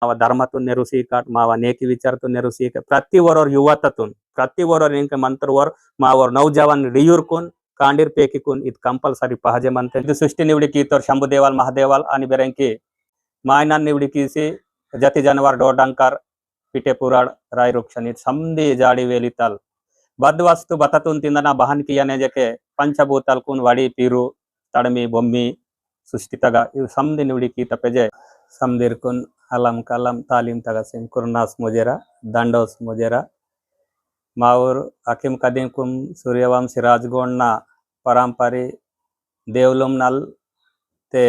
मावा धर्मातून नेरुसीकाट मावा नेकी विचारतून नेरुसीकाट प्रतिवरोर युवततून प्रतिवरोर इंक मंत्रवर मावर नौजवान रियूरकून कांडीर पेकीकून इत कंपल्सरी पहाजे मनते ಇದು ಸೃಷ್ಟಿ ನಿವಡಿಕಿ ತೋರ್ ಶಂಭು ದೇವಾಲ್ ಮಹಾದೇವಾಲ್ आणि बेरंकी मायनान निवडिकीसी जति जानवर डोडंकर पिटे पुराड राय रुक्षणित समधी जाडी वेलिताल बद्वस्तु बततून तिंदना बहन कियाने जके पंचभूताल कुन वडी पीरू तड़मी बोम्मी सृष्टितगा इव समधी निवडिकी तपेजे समदीर कुन अलम कलम तालीम तगसिन कुरनास मुजेरा दंडोस मुजेरा माऊर अकिम कदीम कुम सूर्यवंशी राजगोंडना परांपरी देवलुम नल ते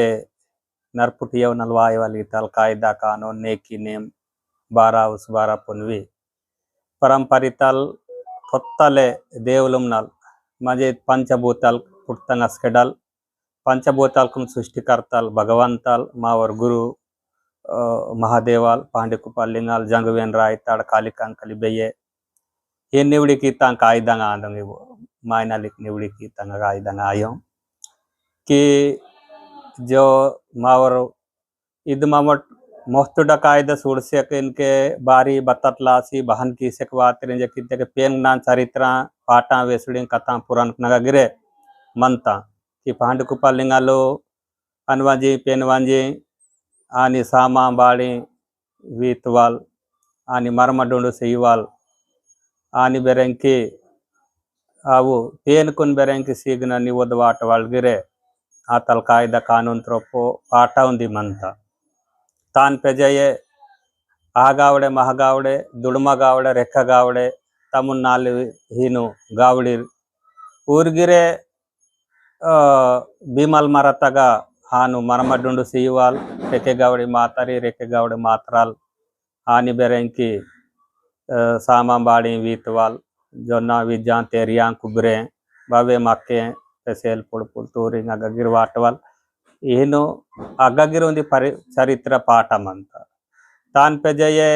नरपुटियव नलवाय वाली तल कायदा कानून नेकी नेम 12 उस 12 पुनवी परंपरी तल కొత్తలే దేవులం నల్ మజే పంచభూతాల్ పుట్టంగా స్కెడల్ పంచభూతాలకు సృష్టికర్తల్ భగవంతాల్ మావర్ గురు మహాదేవాల్ పాండికుపాల్ లింగాల్ జంగవేన్ రాయ్ ताड़ कालिकांकली बेये ये निवड़ी की तां कायदंगा आंदंगे वो मायनालिक निवड़ी की तांगा कायदंगा आयो कि जो मावर इद मामट मोहतुडा कायदा सुड़से के इनके बारी बततलासी बहन की सेकवातरे जे किते के पेन नान चरित्रा पाटा वेसुड़ी कथा पुराण नगा गिरे मनता कि पांडकुपाल लिंगालो अनवाजी पेनवांजी आणि सामा बाड़ी वीतवाल आणि मरमडुंडु सेवाल आणि बेरंकी आವು पेन कुन बेरंकी सीगना निवद वाट वालगिरे आतल कायदा कानून त्रोपो पाटा उंदी मनता तान पेजये आगावड़े महगावड़े दुड़मा गावड़े रेखा गावड़े तमुन्नाल हीनु गावड़ी ऊर्गिरे भीमल मरतगा हानु मरमडुंडु सीवाल रेखे गावड़ी मातरी रेखे गावड़े मातराल हानि बेरंकी सामाबाड़ी वीतवाल जोना विजां तेरियां कुबरे बावे मक्के पेसेल पुड़पुल तूरी गगिर वाटवाल ಏನು ಅಗ್ಗಗಿರುಂದಿ ಚರಿತ್ರ ಪಾಠ ಮಂತ ತಾನ್ ಪೆಜಯೆ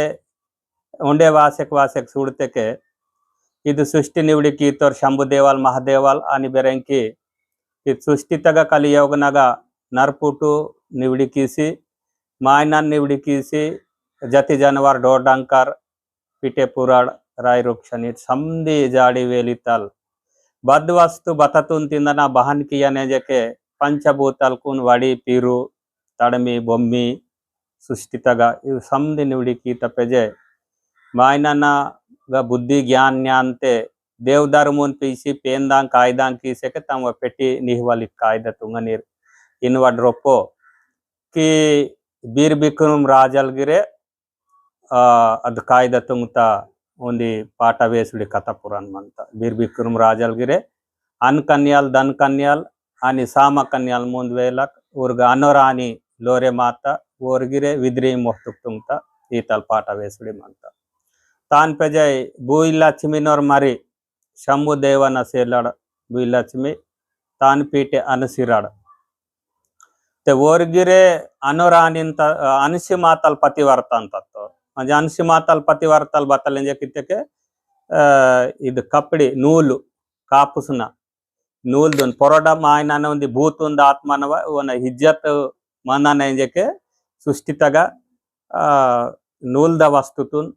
ಉಂಡೆ ವಾಸಕ್ ಸುಡ್ತೆಕೆ ಇದು ಸೃಷ್ಟಿ ನಿವಡಿಕಿ ತೋರ್ ಶಂಭು ದೇವಾಲ್ ಮಹಾದೇವಾಲ್ आणि बेरंकी ಇದು सृष्टि तग कलियोगनग नरपुटु निवडिकीसी मायनान निवडिकीसी जति जानवर डोडंकर पिटे पुराड राय रुक्षणित समधी जाडी वेलिताल बद्वस्तु बततून तिंदना बहन कियाने जके पंचभूताल कुन वडी पीरू तड़मी बोम्मी सृष्टितगा इव समधी निवडिकी तपेजे मायनाना ग बुद्धि ज्ञान न्यानते देवधर्मुन पीसी पेंदां कायदां कीसे के तम पेटी निहवाली कायदा तुंगनीर इनवड रोपो कि बीर बिक्रम राजलगिरे अद कायदा तुंगता उंदी पाट वेसुडी कथा पुराण मंता बीर बिक्रम राजलगिरे अन कन्याल धन कन्याल आणि सामा कन्याल मुंद वेलक उर्ग अनोरानी लोरे माता ओर्गिरे विद्री मोहतुक तुंगता ईतल पाटा वेसुडी मंता तान पेजय बुई लक्ष्मी नोर मरी शंभु देवन सेलड़ बुई लक्ष्मी तान पीटे अनसिरड़ ते ओर्गिरे अनोरानी अनसी मातल पतिवर्तन तत्व म्हणजे अनसी मातल पतिवर्तल बतलेंजे किते इद कपड़ी नूलु कापुसना नूल दोन पोरोडा मायनाने उंदी भूत उंद आत्मानव वन हिज्जत मनाने जके सृष्टितगा नूल द वस्तुतून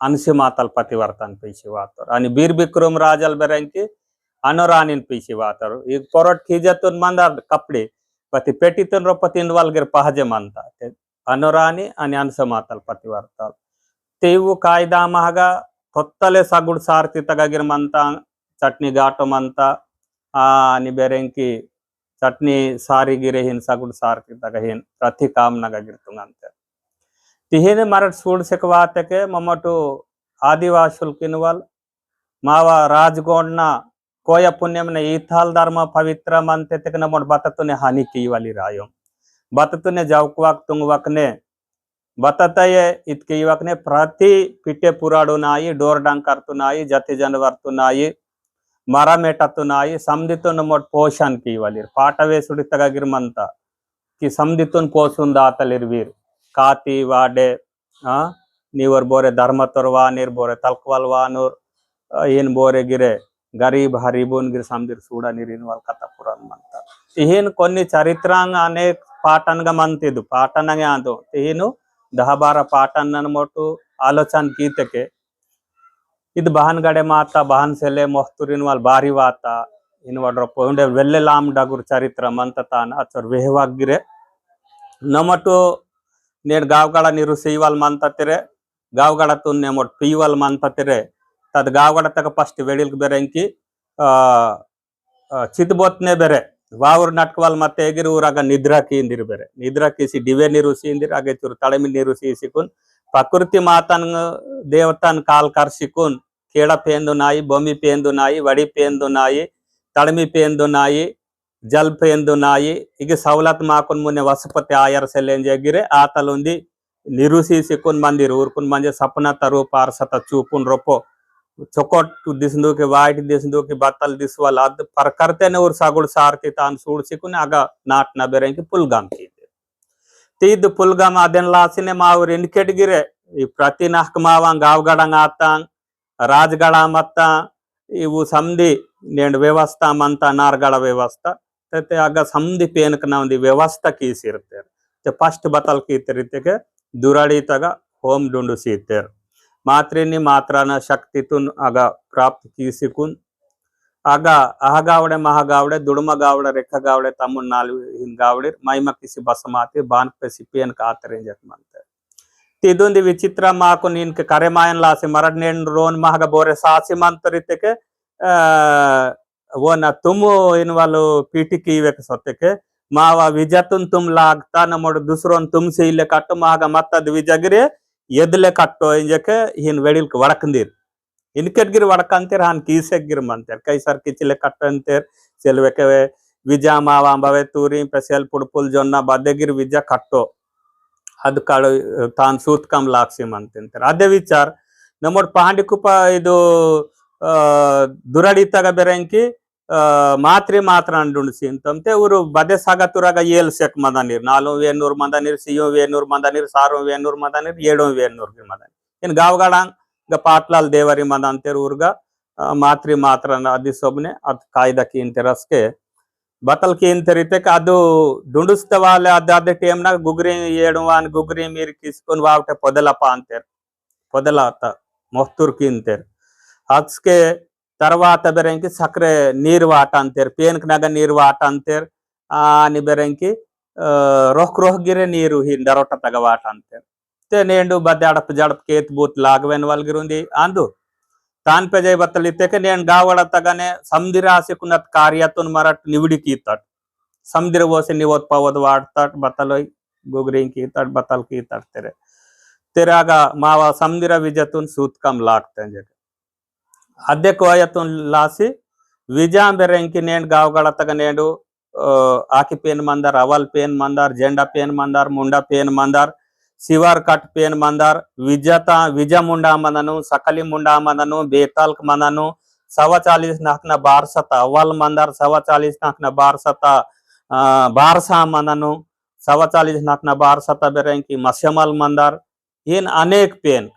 अनसी मातल पतिवर्तन पैसे वातर आणि बीर बिक्रम राजल बेरंकी अनोरानीन पैसे वातर एक पोरोट हिज्जतून मंदार कपडे पति पेटीतून रोपतीन वालगिर पहाजे मानता अनोरानी आणि अनसी मातल पतिवर्तल तेवु कायदा महागा కొత్తలే సగుడు సార్తి తగగిర్ మంతా చట్నీ ఘాటో మంతా आणि बेरंकी चटनी सारी गिरे हिन सगुड सारकी तगहिन प्रति काम नगिरतुंगंते तिहिने मरट सूड सेकवाते के ममटू आदिवासुल किनवल मावा राजगोंडना कोय पुण्यम ने ईथाल धर्म पवित्र मनते तक नमोट बततुने हानि की वाली रायो बततुने जावकवाक तुंगवकने बततये इतके युवकने प्रति पिटे पुराडुनाई डोर डंकरतुनाई जति जनवर्तुनाई मरा मेटतुनाई समधितुन मोट पोषण की वाली पाट वेसुडी तगगिर मंता कि समधितुन पोषुन दातलिरवीर काती वाडे नीवर बोरे धर्मतोरवा निर बोरे तलकवल वानूर इन बोरे गिरे गरीब हरिबुन गिर समधिर सूडा निरिन वाल कथा पुराण मंता इहिन కొన్ని చరిత్రాంగ अनेक पाटनगा मंतिदु पाटनगे आदो इहिनु 10-12 पाटांना मोठू आलोचन कीतके ಇದು ಬಹನ್ಗಡೆ ಮಾತ ಬಹನ್ ಸೆಲೆ ಮೊಹತುರಿನ್ ವಾಲ್ ಬಾರಿ ವಾತ ಇನ್ ವಡ್ರ ಪೊಂಡೆ ವೆಲ್ಲೆ ಲಾಮ್ ಡಗುರ್ ಚರಿತ್ರ ಮಂತತಾನ ಅಚರ್ ವೆಹವಾಗಿರೆ ನಮಟು ನೇಡ್ ಗಾವಗಡ ನೀರು ಸೇವಾಲ್ ಮಂತತಿರೆ ಗಾವಗಡ ತುನ್ನೆ ಮೊಟ್ ಪೀವಲ್ ಮಂತತಿರೆ ತದ್ ಗಾವಗಡ ತಕ ಫಸ್ಟ್ ವೆಡಿಲ್ಕ್ ಬೆರೆಂಕಿ ಚಿತ್ಬೋತ್ನೆ ಬೆರೆ ವಾವರ್ ನಟ್ಕವಾಲ್ ಮತ್ತೆ ಎಗಿರ್ ಊರಾಗ ನಿದ್ರಾ ಕೀಂದಿರ್ ಬೆರೆ ನಿದ್ರಾ ಕೀಸಿ ಡಿವೆ ನೀರು ಸೀಂದಿರ್ ಹಾಗೆ ಚೂರು ತಳಮಿ ನೀರು ಸೀಸಿಕುನ್ ಪ್ರಕೃತಿ ಮಾತನ್ ದೇವತನ್ ಕಾಲ್ ಕರ್ಸಿಕುನ್ ಕೇಳ ಪೇಂದು ನಾಯಿ ಬೊಮ್ಮಿ ಪೇಂದು ನಾಯಿ ವಡಿ ಪೇಂದು ನಾಯಿ ತಳಮಿ ಪೇಂದು ನಾಯಿ ಜಲ್ ಪೇಂದು ನಾಯಿ ಈಗ ಸವಲತ್ ಮಾಕುನ್ ಮುನ್ನೆ ವಸಪತಿ ಆಯರ್ ಸೆಲೆಂಜ್ ಎಗಿರೆ ಆತಲುಂದಿ ನಿರುಸಿ ಸಿಕ್ಕುನ್ ಮಂದಿರ್ ಊರ್ಕುನ್ ಮಂಜೆ ಸಪನ ತರು ಪಾರ್ಸತ ಚೂಪುನ್ ರೊಪ್ಪೋ चौकोट दिसंदू के वाइट दिसंदू के बातल दिसवाल अद पर करते ने और सागुड़ सारती तान सूड़ सिकुने आगा नाट ना बेरें की पुलगाम की तीद पुलगाम आदेन लासिने मावर इनकेट गिरे ಈ ಪ್ರತಿ ನಾಲ್ಕು ಮಾವ ಗಾವಗಡಂಗ ಆತಾಂಗ್ ರಾಜಗಡ ಮತ್ತ ಇವು ಸಂಧಿ ನೇಂಡ್ ವ್ಯವಸ್ಥಾ ಮಂತ ನಾರ್ಗಡ ವ್ಯವಸ್ಥಾ ತತೆ ಆಗ ಸಂಧಿ ಪೇನಕ ನಾಂದಿ ವ್ಯವಸ್ಥಾ ಕೀಸಿರ್ತಾರೆ te ಫಸ್ಟ್ ಬತಲ್ ಕೀತಿರಿತೆಗೆ ದುರಾಡಿ ತಗ ಹೋಮ್ ಡುಂಡು ಸೀತೆರ್ मात्रेनी मात्राना शक्तितून आगा प्राप्त की सिकून आगा आहगावड़े महागावड़े दुड़मा गावड़े रेखा गावड़े तमुन नाल हिन गावड़े माइमा किसी बसमाते बान पे सिपियन का आतरे जत मानते तीदुंदी विचित्र माको नीन के करेमायन लासे मरडनेन रोन महागा बोरे सासी मंतरिते के वो ना तुम इन वालो पीटी की वे के सोते के मावा विजतुन तुम लागता न मोड़ दूसरों तुम से इले काटो महागा मत्ता विजगरे ಎದಲೆ ಕಟ್ಟೋ ಇಂಜಕ್ಕೆ ಹಿನ್ ವೆಡಿಲ್ಕ್ ವಡಕಂದಿರ್ ಇನ್ಕೆಟ್ಗಿರ್ ವಡಕಂತಿರ್ ಹಾನ್ ಕೀಸೆಗಿರ್ ಮಂತರ್ ಕೈ ಸರ್ ಕಿಚಿಲೆ ಕಟ್ಟಂತಿರ್ ಸೆಲ್ವೆಕೆ ವಿಜಾ ಮಾವ ಅಂಬವೆ ತೂರಿ ಪೆಸೆಲ್ ಪುಡ್ಪುಲ್ ಜೊನ್ನ ಬದ್ದೆಗಿರ್ ವಿಜಾ ಕಟ್ಟೋ ಅದು ಕಾಳು ತಾನ್ ಸೂತ್ ಕಮ್ ಲಾಕ್ಸಿ ಮಂತಿಂತರ್ ಅದೇ ವಿಚಾರ ನಮ್ಮೊಡ್ ಪಹಾಂಡಿ ಕುಪ ಇದು ದುರಡಿತಾಗ ಬೆರೆಂಕಿ ಮಾತ್ರಿ ಮಾತ್ರ ಅಂಡುಣಿಸಿ ಅಂತಂತೆ ಊರು ಬದೆ ಸಾಗತುರಾಗ ಏಲ್ ಸೆಕ್ ಮದನೀರ್ 400 ಮದನೀರ್ ಸಿಯೋ 100 ಮದನೀರ್ ಸಾರೋ 100 ಮದನೀರ್ 700 ಮದನೀರ್ ಇನ್ ಗಾವಗಾಡಂಗ್ ಗ ಪಾಟ್ಲಾಲ್ ದೇವರಿ ಮದಂತೆರ್ ಊರ್ಗ ಮಾತ್ರಿ ಮಾತ್ರ ಅದಿ ಸೊಬ್ನೆ ಅದ್ ಕಾಯ್ದ ಕೀಂತೆರಸ್ಕೆ ಬತಲ್ ಕೀಂತೆರಿತೆ ಅದು ಡುಂಡುಸ್ತವಾಲೆ ಅದಾದ ಟೈಮ್ನಾಗ ಗುಗ್ರಿ ಏಡುವಾನ್ ಗುಗ್ರಿ ಮೀರ್ ಕಿಸ್ಕೊಂಡ್ ವಾವಟೆ ಪೊದಲಪ ಅಂತೆರ್ ಪೊದಲಾತ ಮೊಹತುರ್ ಕೀಂತೆರ್ ಅದ್ಸ್ಕೆ తర్వాత బెరంకి సక్రే నీరు వాట అంతేరు పేనక నగ నీరు వాట అంతేరు అని బెరంకి రోహ్ గిరే నీరు ಹಿಂಡರೋಟ ತಗ ವಾಟ ಅಂತೇರು ತೆ ನೇಂಡು ಬದ್ದೆ ಅಡಪ ಜಡಪ ಕೇತ್ ಬೂತ್ ಲಾಗವೆನ್ ವಲ್ಗಿರುಂದಿ ಅಂದು ತಾನ್ ಪೆಜೈ ಬತ್ತಲಿತೆಕೆ ನೇನ್ ಗಾವಡ ತಗನೆ ಸಮದಿರ ಆಸಿಕುನತ್ ಕಾರ್ಯತುನ್ ಮರಟ್ ನಿವಿಡಿ ಕೀತಟ್ ಸಮದಿರ ಓಸೆ ನಿವತ್ ಪವದ್ ವಾಡ್ತಟ್ ಬತ್ತಲೋಯ್ ಗುಗ್ರಿಂಗ್ ಕೀತಟ್ ಬತ್ತಲ್ ಕೀತಟ್ ತೆರಾಗ ಮಾವ ಸಮದಿರ ವಿಜತುನ್ ಸೂತ್ ಕಮ್ ಲಾಗ್ತಂಜ ಅದೇ ಕೋಯತುನ್ ಲಾಸಿ ವಿಜಾಂ ಬೆರೆಂಕಿ ನೇಂಡ್ ಗಾವಗಡ ತಗ ನೇಂಡು ಆಕಿ ಪೇನ್ ಮಂದಾರ್ ಅವಲ್ ಪೇನ್ ಮಂದಾರ್ ಜೆಂಡಾ ಪೇನ್ ಮಂದಾರ್ ಮುಂಡಾ ಪೇನ್ ಮಂದಾರ್ ಶಿವಾರ್ ಕಟ್ ಪೇನ್ ಮಂದಾರ್ ವಿಜ ಮುಂಡಾ ಮಂದನು ಸಕಲಿ ಮುಂಡಾ ಮಂದನು ಬೇತಾಲ್ಕ್ ಮಂದನು 140 ನಾಕ್ನ ಬಾರ್ಸತ ಅವಲ್ ಮಂದಾರ್ 140 ನಾಕ್ನ ಬಾರ್ಸತ ಬಾರ್ಸಾ ಮಂದನು 140 ನಾಕ್ನ ಬಾರ್ಸತ ಬೆರೆಂಕಿ ಮಸ್ಯಮಲ್ ಮಂದಾರ್ ಏನ್ ಅನೇಕ ಪೇನ್